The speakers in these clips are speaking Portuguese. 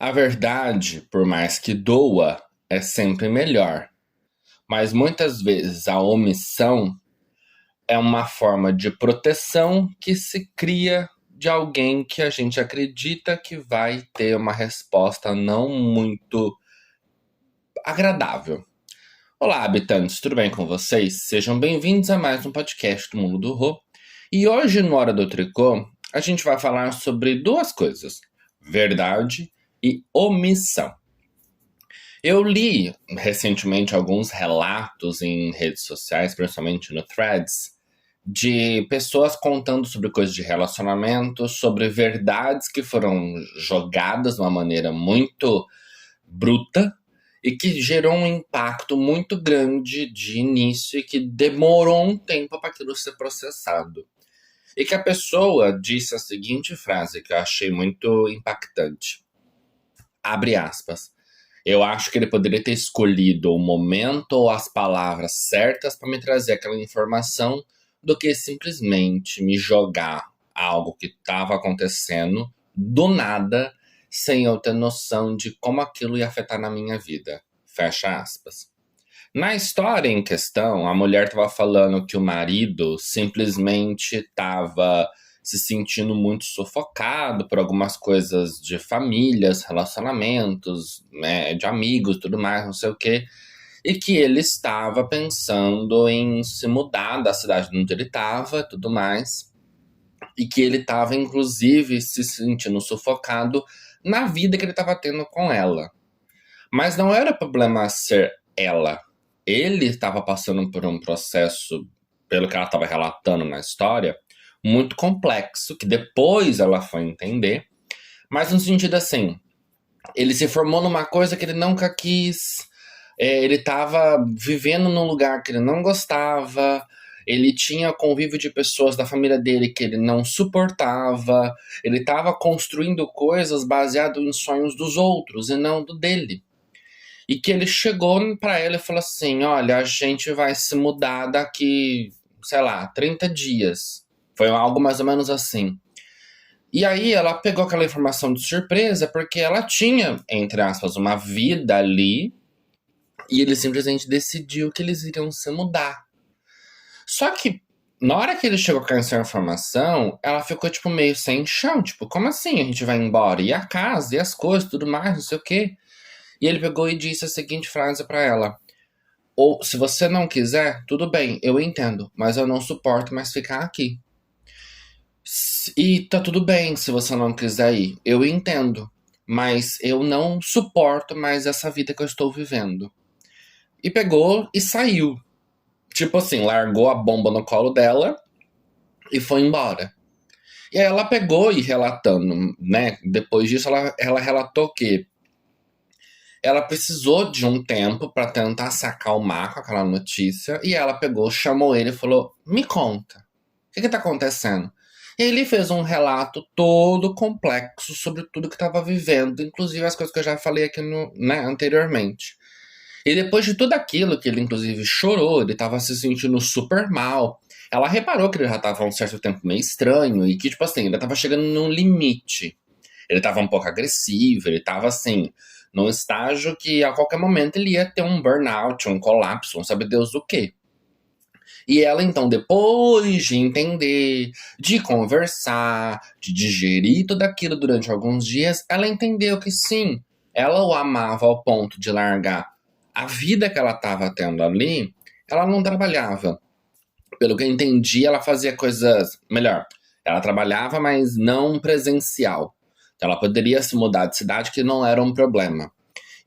A verdade, por mais que doa, é sempre melhor. Mas muitas vezes a omissão é uma forma de proteção que se cria de alguém que a gente acredita que vai ter uma resposta não muito agradável. Olá, habitantes, tudo bem com vocês? Sejam bem-vindos a mais um podcast do Mundo do Rô. E hoje, no Hora do Tricô, a gente vai falar sobre duas coisas: verdade e omissão. Eu li recentemente alguns relatos em redes sociais, principalmente no Threads, de pessoas contando sobre coisas de relacionamento, sobre verdades que foram jogadas de uma maneira muito bruta e que gerou um impacto muito grande de início e que demorou um tempo para aquilo ser processado. E que a pessoa disse a seguinte frase que eu achei muito impactante. Abre aspas. Eu acho que ele poderia ter escolhido o momento ou as palavras certas para me trazer aquela informação do que simplesmente me jogar algo que estava acontecendo do nada, sem eu ter noção de como aquilo ia afetar na minha vida. Fecha aspas. Na história em questão, a mulher estava falando que o marido simplesmente estava se sentindo muito sufocado por algumas coisas de famílias, relacionamentos, né, de amigos, tudo mais, não sei o quê, e que ele estava pensando em se mudar da cidade onde ele estava, tudo mais, e que ele estava inclusive se sentindo sufocado na vida que ele estava tendo com ela. Mas não era problema ser ela. Ele estava passando por um processo, pelo que ela estava relatando na história, muito complexo, que depois ela foi entender, mas no sentido assim, ele se formou numa coisa que ele nunca quis, ele estava vivendo num lugar que ele não gostava, ele tinha convívio de pessoas da família dele que ele não suportava, ele estava construindo coisas baseado em sonhos dos outros e não do dele. E que ele chegou pra ela e falou assim: olha, a gente vai se mudar daqui, sei lá, 30 dias. Foi algo mais ou menos assim. E aí ela pegou aquela informação de surpresa porque ela tinha, entre aspas, uma vida ali e ele simplesmente decidiu que eles iriam se mudar. Só que na hora que ele chegou com essa informação, ela ficou tipo meio sem chão, tipo, como assim a gente vai embora? E a casa, e as coisas, tudo mais, não sei o quê. E ele pegou e disse a seguinte frase pra ela: ou se você não quiser, tudo bem, eu entendo, mas eu não suporto mais ficar aqui. E tá tudo bem se você não quiser ir, eu entendo, mas eu não suporto mais essa vida que eu estou vivendo. E pegou e saiu. Tipo assim, largou a bomba no colo dela e foi embora. E aí ela pegou e relatando, né? Depois disso, ela relatou que ela precisou de um tempo para tentar se acalmar com aquela notícia. E ela pegou, chamou ele e falou: me conta, o que tá acontecendo? Ele fez um relato todo complexo sobre tudo que estava vivendo, inclusive as coisas que eu já falei aqui né, anteriormente. E depois de tudo aquilo, que ele inclusive chorou, ele estava se sentindo super mal. Ela reparou que ele já estava há um certo tempo meio estranho e que, tipo assim, ele estava chegando num limite. Ele estava um pouco agressivo, ele estava assim, num estágio que a qualquer momento ele ia ter um burnout, um colapso, não sabe Deus o quê. E ela, então, depois de entender, de conversar, de digerir tudo aquilo durante alguns dias, ela entendeu que sim, ela o amava ao ponto de largar a vida que ela estava tendo ali, ela não trabalhava. Pelo que eu entendi, ela fazia coisas. Melhor, ela trabalhava, mas não presencial. Então ela poderia se mudar de cidade, que não era um problema.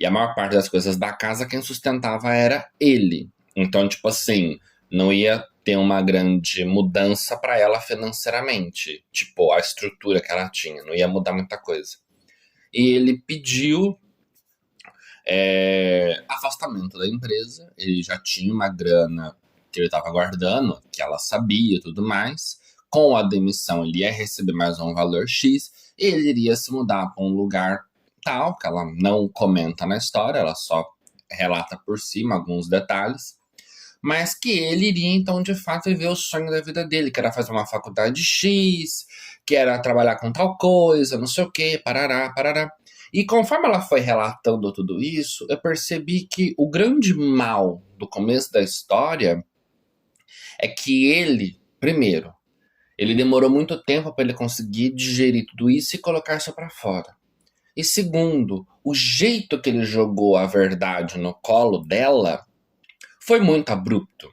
E a maior parte das coisas da casa, quem sustentava era ele. Então, tipo assim, não ia ter uma grande mudança para ela financeiramente. Tipo, a estrutura que ela tinha, não ia mudar muita coisa. E ele pediu afastamento da empresa, ele já tinha uma grana que ele estava guardando, que ela sabia e tudo mais. Com a demissão, ele ia receber mais um valor X, e ele iria se mudar para um lugar tal, que ela não comenta na história, ela só relata por cima alguns detalhes, mas que ele iria então de fato viver o sonho da vida dele, que era fazer uma faculdade X, que era trabalhar com tal coisa, não sei o que, parará, parará. E conforme ela foi relatando tudo isso, eu percebi que o grande mal do começo da história é que ele, primeiro, ele demorou muito tempo para ele conseguir digerir tudo isso e colocar isso para fora. E segundo, o jeito que ele jogou a verdade no colo dela foi muito abrupto.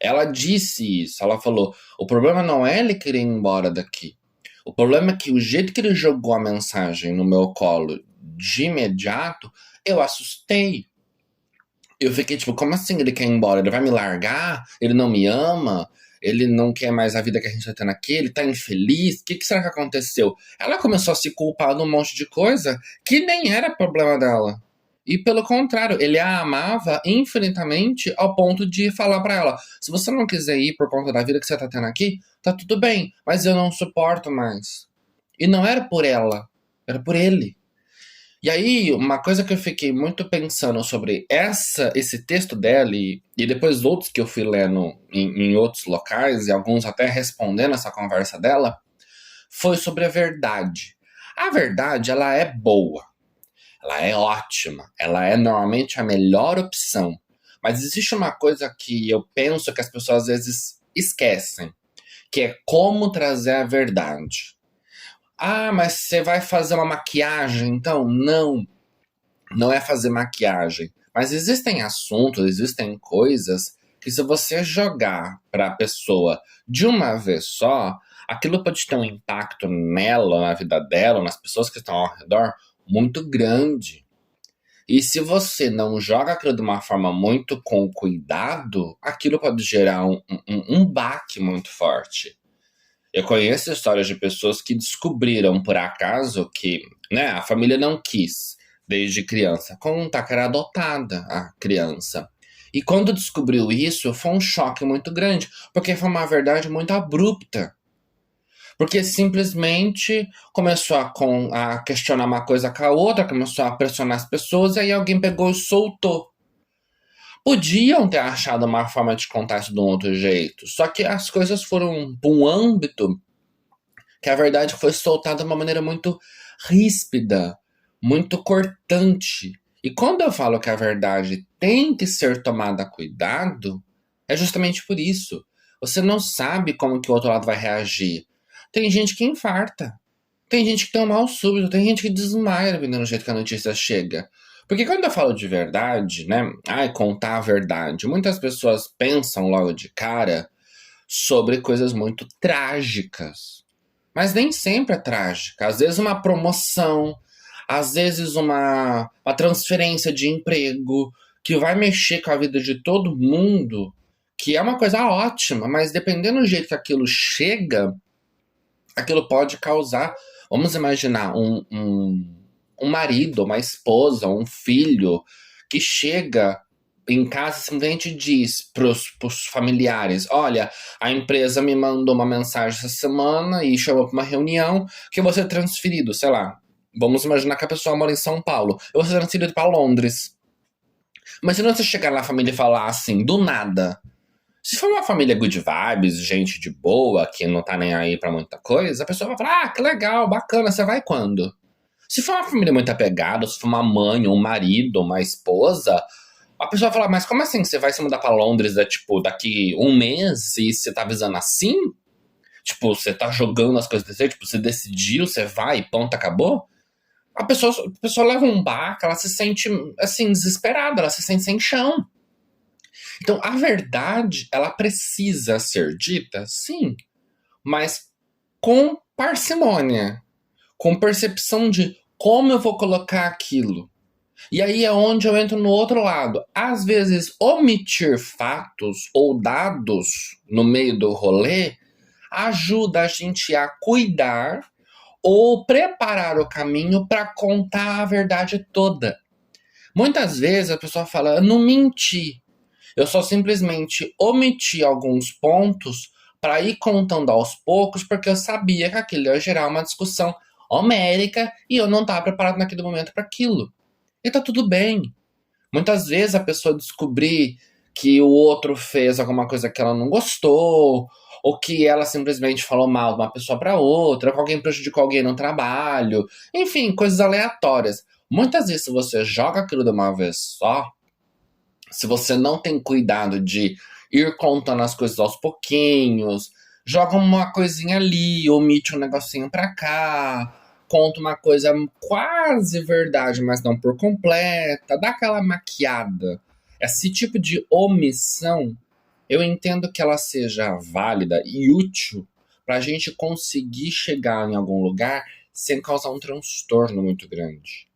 Ela disse isso, ela falou: o problema não é ele querer ir embora daqui. O problema é que o jeito que ele jogou a mensagem no meu colo de imediato, eu assustei. Eu fiquei tipo, como assim ele quer ir embora? Ele vai me largar? Ele não me ama? Ele não quer mais a vida que a gente tá tendo aqui? Ele tá infeliz? O que será que aconteceu? Ela começou a se culpar de um monte de coisa que nem era problema dela. E pelo contrário, ele a amava infinitamente ao ponto de falar pra ela: se você não quiser ir por conta da vida que você tá tendo aqui, tá tudo bem, mas eu não suporto mais. E não era por ela, era por ele. E aí, uma coisa que eu fiquei muito pensando sobre esse texto dela e depois outros que eu fui lendo em outros locais, e alguns até respondendo essa conversa dela, foi sobre a verdade. A verdade, ela é boa, ela é ótima, ela é normalmente a melhor opção. Mas existe uma coisa que eu penso que as pessoas às vezes esquecem, que é como trazer a verdade. Ah, mas você vai fazer uma maquiagem? Então, não, não é fazer maquiagem. Mas existem assuntos, existem coisas que se você jogar para a pessoa de uma vez só, aquilo pode ter um impacto nela, na vida dela, nas pessoas que estão ao redor, muito grande. E se você não joga aquilo de uma forma muito com cuidado, aquilo pode gerar um baque muito forte. Eu conheço histórias de pessoas que descobriram por acaso que, né, a família não quis desde criança, contar que era adotada a criança. E quando descobriu isso, foi um choque muito grande, porque foi uma verdade muito abrupta. Porque simplesmente começou a questionar uma coisa com a outra, começou a pressionar as pessoas, e aí alguém pegou e soltou. Podiam ter achado uma forma de contar isso de um outro jeito, só que as coisas foram para um âmbito que a verdade foi soltada de uma maneira muito ríspida, muito cortante. E quando eu falo que a verdade tem que ser tomada cuidado, é justamente por isso. Você não sabe como que o outro lado vai reagir. Tem gente que infarta, tem gente que tem um mal súbito, tem gente que desmaia dependendo do jeito que a notícia chega. Porque quando eu falo de verdade, né? Ai, contar a verdade. Muitas pessoas pensam logo de cara sobre coisas muito trágicas. Mas nem sempre é trágica. Às vezes uma promoção, às vezes uma transferência de emprego que vai mexer com a vida de todo mundo, que é uma coisa ótima, mas dependendo do jeito que aquilo chega, aquilo pode causar, vamos imaginar, um marido, uma esposa, um filho que chega em casa e simplesmente diz pros familiares: olha, a empresa me mandou uma mensagem essa semana e chamou para uma reunião que eu vou ser transferido, sei lá. Vamos imaginar que a pessoa mora em São Paulo. Eu vou ser transferido para Londres. Mas se você chegar na família e falar assim, do nada, se for uma família good vibes, gente de boa, que não tá nem aí pra muita coisa, a pessoa vai falar: ah, que legal, bacana, você vai quando? Se for uma família muito apegada, se for uma mãe, um marido, uma esposa, a pessoa vai falar: mas como assim você vai se mudar pra Londres tipo, daqui um mês e você tá avisando assim? Tipo, você tá jogando as coisas desse jeito, tipo, você decidiu, você vai e ponto, acabou? A pessoa leva um baque, ela se sente, assim, desesperada, ela se sente sem chão. Então, a verdade, ela precisa ser dita, sim, mas com parcimônia, com percepção de como eu vou colocar aquilo. E aí é onde eu entro no outro lado. Às vezes, omitir fatos ou dados no meio do rolê ajuda a gente a cuidar ou preparar o caminho para contar a verdade toda. Muitas vezes a pessoa fala: eu não menti, eu só simplesmente omiti alguns pontos para ir contando aos poucos, porque eu sabia que aquilo ia gerar uma discussão homérica e eu não estava preparado naquele momento para aquilo. E tá tudo bem. Muitas vezes a pessoa descobrir que o outro fez alguma coisa que ela não gostou, ou que ela simplesmente falou mal de uma pessoa para outra, ou que alguém prejudicou alguém no trabalho, enfim, coisas aleatórias. Muitas vezes, se você joga aquilo de uma vez só, se você não tem cuidado de ir contando as coisas aos pouquinhos, joga uma coisinha ali, omite um negocinho pra cá, conta uma coisa quase verdade, mas não por completa, dá aquela maquiada. Esse tipo de omissão, eu entendo que ela seja válida e útil pra gente conseguir chegar em algum lugar sem causar um transtorno muito grande.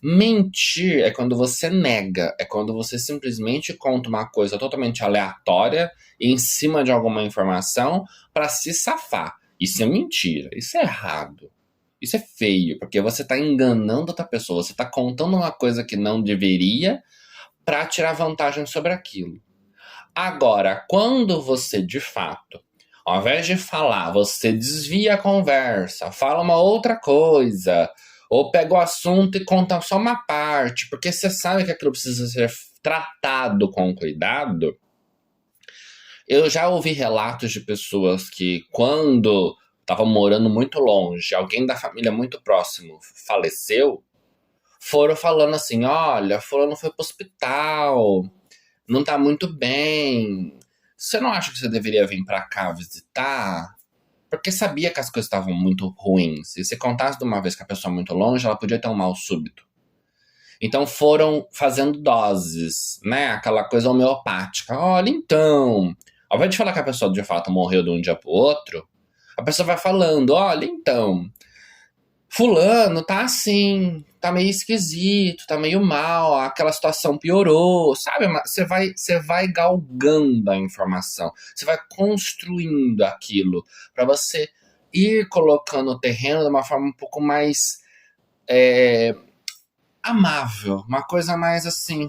Mentir é quando você nega, é quando você simplesmente conta uma coisa totalmente aleatória em cima de alguma informação para se safar. Isso é mentira, isso é errado. Isso é feio, porque você tá enganando outra pessoa, você tá contando uma coisa que não deveria para tirar vantagem sobre aquilo. Agora, quando você de fato, ao invés de falar, você desvia a conversa, fala uma outra coisa, ou pega o assunto e conta só uma parte, porque você sabe que aquilo precisa ser tratado com cuidado. Eu já ouvi relatos de pessoas que, quando estavam morando muito longe, alguém da família muito próximo faleceu, foram falando assim: olha, fulano foi pro hospital, não tá muito bem. Você não acha que você deveria vir pra cá visitar? Porque sabia que as coisas estavam muito ruins. E se contasse de uma vez que a pessoa é muito longe, ela podia ter um mal súbito. Então foram fazendo doses, né? Aquela coisa homeopática. Olha, então, ao invés de falar que a pessoa de fato morreu de um dia pro outro, a pessoa vai falando: olha, então, fulano tá assim, tá meio esquisito, tá meio mal, aquela situação piorou, sabe? Você vai galgando a informação, você vai construindo aquilo para você ir colocando o terreno de uma forma um pouco mais amável, uma coisa mais assim,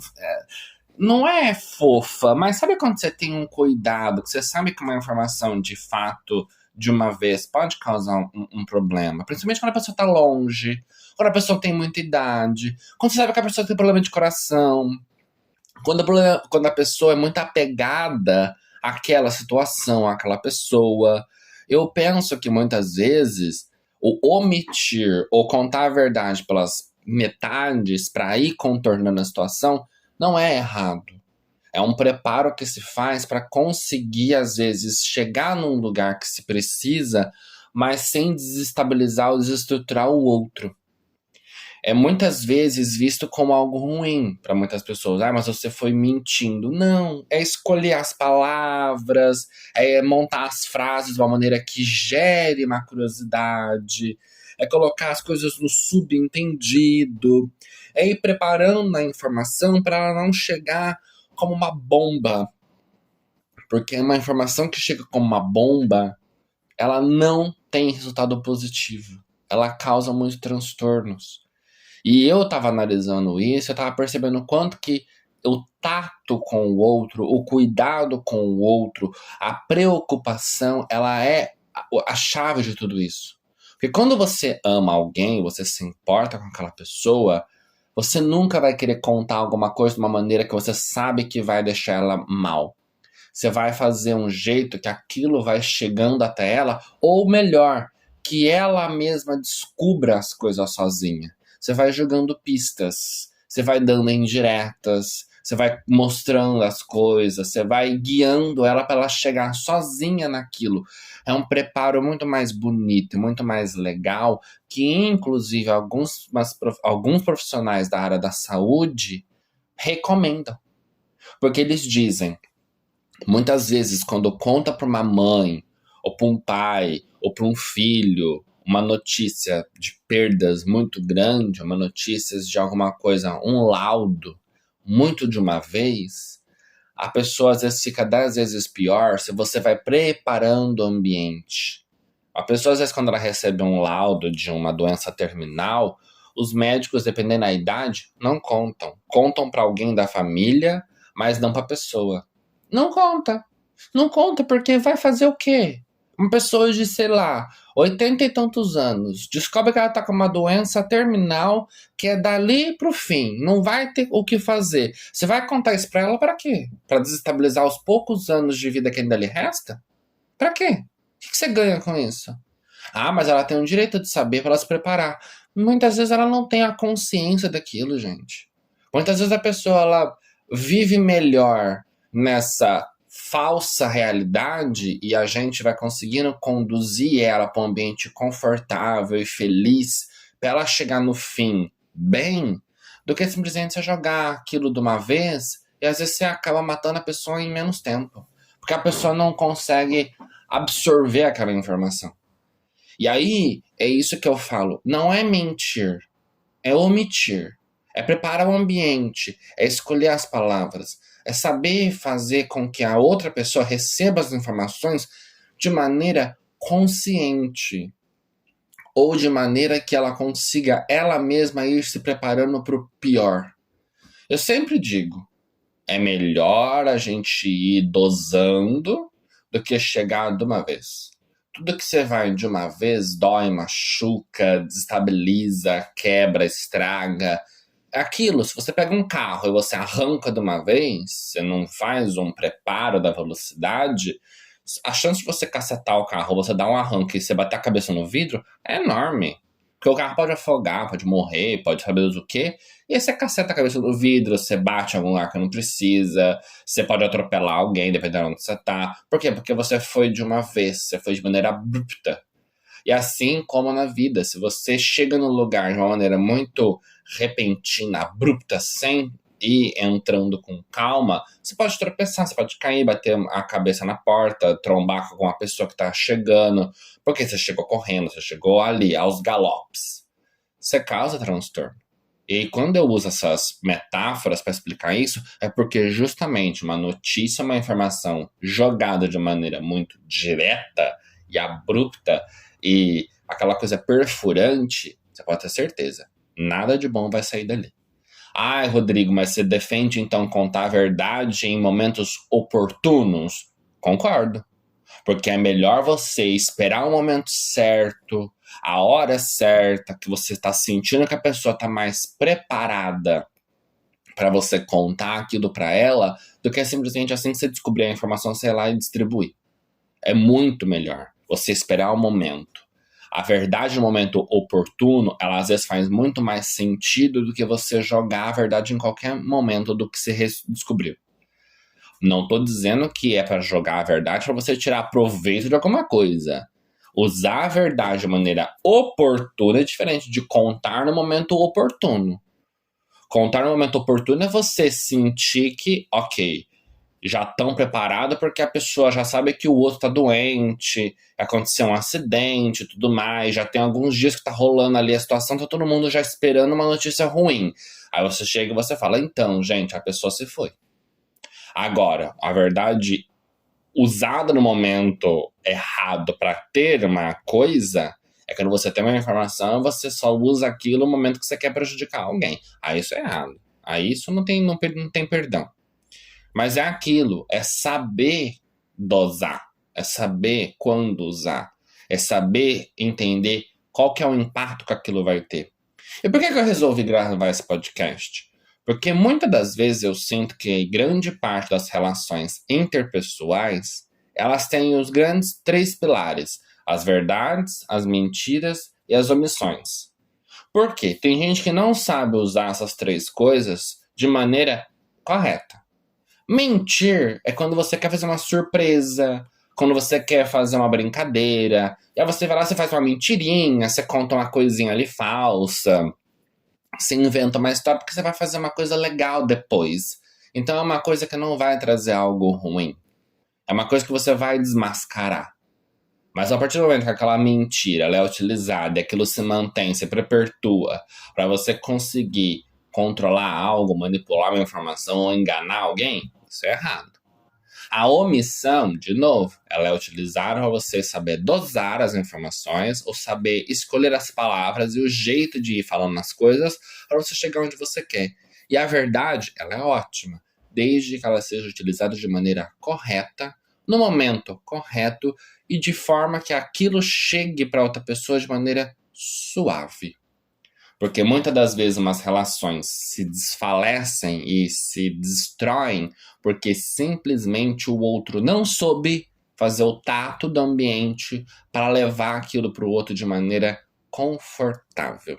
não é fofa, mas sabe quando você tem um cuidado, que você sabe que uma informação de fato, de uma vez, pode causar um problema? Principalmente quando a pessoa tá longe, quando a pessoa tem muita idade, quando você sabe que a pessoa tem problema de coração, quando a pessoa é muito apegada àquela situação, àquela pessoa. Eu penso que muitas vezes o omitir ou contar a verdade pelas metades para ir contornando a situação não é errado. É um preparo que se faz para conseguir, às vezes, chegar num lugar que se precisa, mas sem desestabilizar ou desestruturar o outro. É muitas vezes visto como algo ruim para muitas pessoas. Ah, mas você foi mentindo. Não, é escolher as palavras, é montar as frases de uma maneira que gere uma curiosidade, é colocar as coisas no subentendido, é ir preparando a informação para ela não chegar como uma bomba. Porque uma informação que chega como uma bomba, ela não tem resultado positivo. Ela causa muitos transtornos. E eu tava analisando isso, eu tava percebendo o quanto que o tato com o outro, o cuidado com o outro, a preocupação, ela é a chave de tudo isso. Porque quando você ama alguém, você se importa com aquela pessoa, você nunca vai querer contar alguma coisa de uma maneira que você sabe que vai deixar ela mal. Você vai fazer um jeito que aquilo vai chegando até ela, ou melhor, que ela mesma descubra as coisas sozinha. Você vai jogando pistas, você vai dando indiretas, você vai mostrando as coisas, você vai guiando ela para ela chegar sozinha naquilo. É um preparo muito mais bonito, muito mais legal, que inclusive alguns profissionais da área da saúde recomendam. Porque eles dizem, muitas vezes, quando conta para uma mãe, ou para um pai, ou para um filho, uma notícia de perdas muito grande, uma notícia de alguma coisa, um laudo, muito de uma vez, a pessoa às vezes fica 10 vezes pior se você vai preparando o ambiente. A pessoa, às vezes, quando ela recebe um laudo de uma doença terminal, os médicos, dependendo da idade, não contam. Contam para alguém da família, mas não para a pessoa. Não conta. Não conta porque vai fazer o quê? Uma pessoa de, sei lá, 80 e tantos anos, descobre que ela tá com uma doença terminal que é dali pro fim, não vai ter o que fazer. Você vai contar isso pra ela pra quê? Pra desestabilizar os poucos anos de vida que ainda lhe resta? Pra quê? O que você ganha com isso? Ah, mas ela tem o direito de saber para ela se preparar. Muitas vezes ela não tem a consciência daquilo, gente. Muitas vezes a pessoa ela vive melhor nessa falsa realidade e a gente vai conseguindo conduzir ela para um ambiente confortável e feliz para ela chegar no fim bem, do que simplesmente você jogar aquilo de uma vez e às vezes você acaba matando a pessoa em menos tempo. Porque a pessoa não consegue absorver aquela informação. E aí, é isso que eu falo. Não é mentir, é omitir. É preparar o ambiente, é escolher as palavras, é saber fazer com que a outra pessoa receba as informações de maneira consciente. Ou de maneira que ela consiga ela mesma ir se preparando para o pior. Eu sempre digo, é melhor a gente ir dosando do que chegar de uma vez. Tudo que você vai de uma vez dói, machuca, desestabiliza, quebra, estraga. É aquilo, se você pega um carro e você arranca de uma vez, você não faz um preparo da velocidade, a chance de você cacetar o carro, você dar um arranque e você bater a cabeça no vidro é enorme. Porque o carro pode afogar, pode morrer, pode saber o quê. E aí você caceta a cabeça no vidro, você bate em algum lugar que não precisa, você pode atropelar alguém, dependendo de onde você tá. Por quê? Porque você foi de uma vez, você foi de maneira abrupta. E assim como na vida, se você chega no lugar de uma maneira muito repentina, abrupta, sem ir entrando com calma, você pode tropeçar, você pode cair, bater a cabeça na porta, trombar com alguma pessoa que tá chegando, porque você chegou correndo, você chegou ali, aos galopes. Você causa transtorno. E quando eu uso essas metáforas para explicar isso, é porque justamente uma notícia, uma informação jogada de maneira muito direta e abrupta e aquela coisa perfurante, você pode ter certeza, nada de bom vai sair dali. Ai, Rodrigo, mas você defende então contar a verdade em momentos oportunos? Concordo. Porque é melhor você esperar o momento certo, a hora certa, que você está sentindo que a pessoa está mais preparada para você contar aquilo para ela, do que simplesmente assim que você descobrir a informação, sei lá, e distribuir. É muito melhor você esperar o momento. A verdade no momento oportuno, ela às vezes faz muito mais sentido do que você jogar a verdade em qualquer momento do que você descobriu. Não tô dizendo que é para jogar a verdade para você tirar proveito de alguma coisa. Usar a verdade de maneira oportuna é diferente de contar no momento oportuno. Contar no momento oportuno é você sentir que, ok, já estão preparados porque a pessoa já sabe que o outro tá doente, aconteceu um acidente e tudo mais, já tem alguns dias que tá rolando ali a situação, tá todo mundo já esperando uma notícia ruim. Aí você chega e você fala, então, gente, a pessoa se foi. Agora, a verdade usada no momento errado para ter uma coisa é quando você tem uma informação e você só usa aquilo no momento que você quer prejudicar alguém. Aí isso é errado. Aí isso não tem perdão. Mas é aquilo, é saber dosar, é saber quando usar, é saber entender qual que é o impacto que aquilo vai ter. E por que eu resolvi gravar esse podcast? Porque muitas das vezes eu sinto que grande parte das relações interpessoais, elas têm os grandes três pilares: as verdades, as mentiras e as omissões. Por quê? Tem gente que não sabe usar essas três coisas de maneira correta. Mentir é quando você quer fazer uma surpresa, quando você quer fazer uma brincadeira, e aí você vai lá, você faz uma mentirinha, você conta uma coisinha ali falsa, você inventa uma história porque você vai fazer uma coisa legal depois. Então é uma coisa que não vai trazer algo ruim. É uma coisa que você vai desmascarar. Mas a partir do momento que aquela mentira ela é utilizada e aquilo se mantém, se perpetua, para você conseguir controlar algo, manipular uma informação ou enganar alguém, isso é errado. A omissão, de novo, ela é utilizada para você saber dosar as informações ou saber escolher as palavras e o jeito de ir falando as coisas para você chegar onde você quer. E a verdade, ela é ótima, desde que ela seja utilizada de maneira correta, no momento correto e de forma que aquilo chegue para outra pessoa de maneira suave. Porque muitas das vezes umas relações se desfalecem e se destroem porque simplesmente o outro não soube fazer o tato do ambiente para levar aquilo para o outro de maneira confortável.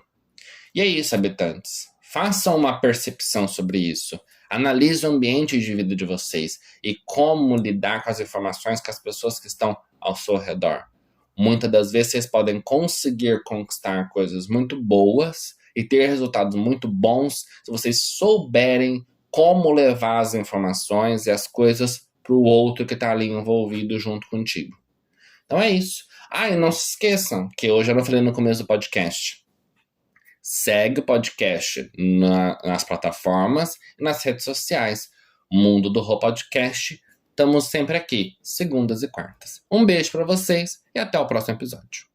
E é isso, habitantes. Façam uma percepção sobre isso. Analisem o ambiente de vida de vocês e como lidar com as informações com as pessoas que estão ao seu redor. Muitas das vezes vocês podem conseguir conquistar coisas muito boas e ter resultados muito bons se vocês souberem como levar as informações e as coisas para o outro que está ali envolvido junto contigo. Então é isso. E não se esqueçam que hoje eu não falei no começo do podcast. Segue o podcast nas plataformas e nas redes sociais. Mundo do Rô Podcast. Estamos sempre aqui, segundas e quartas. Um beijo para vocês e até o próximo episódio.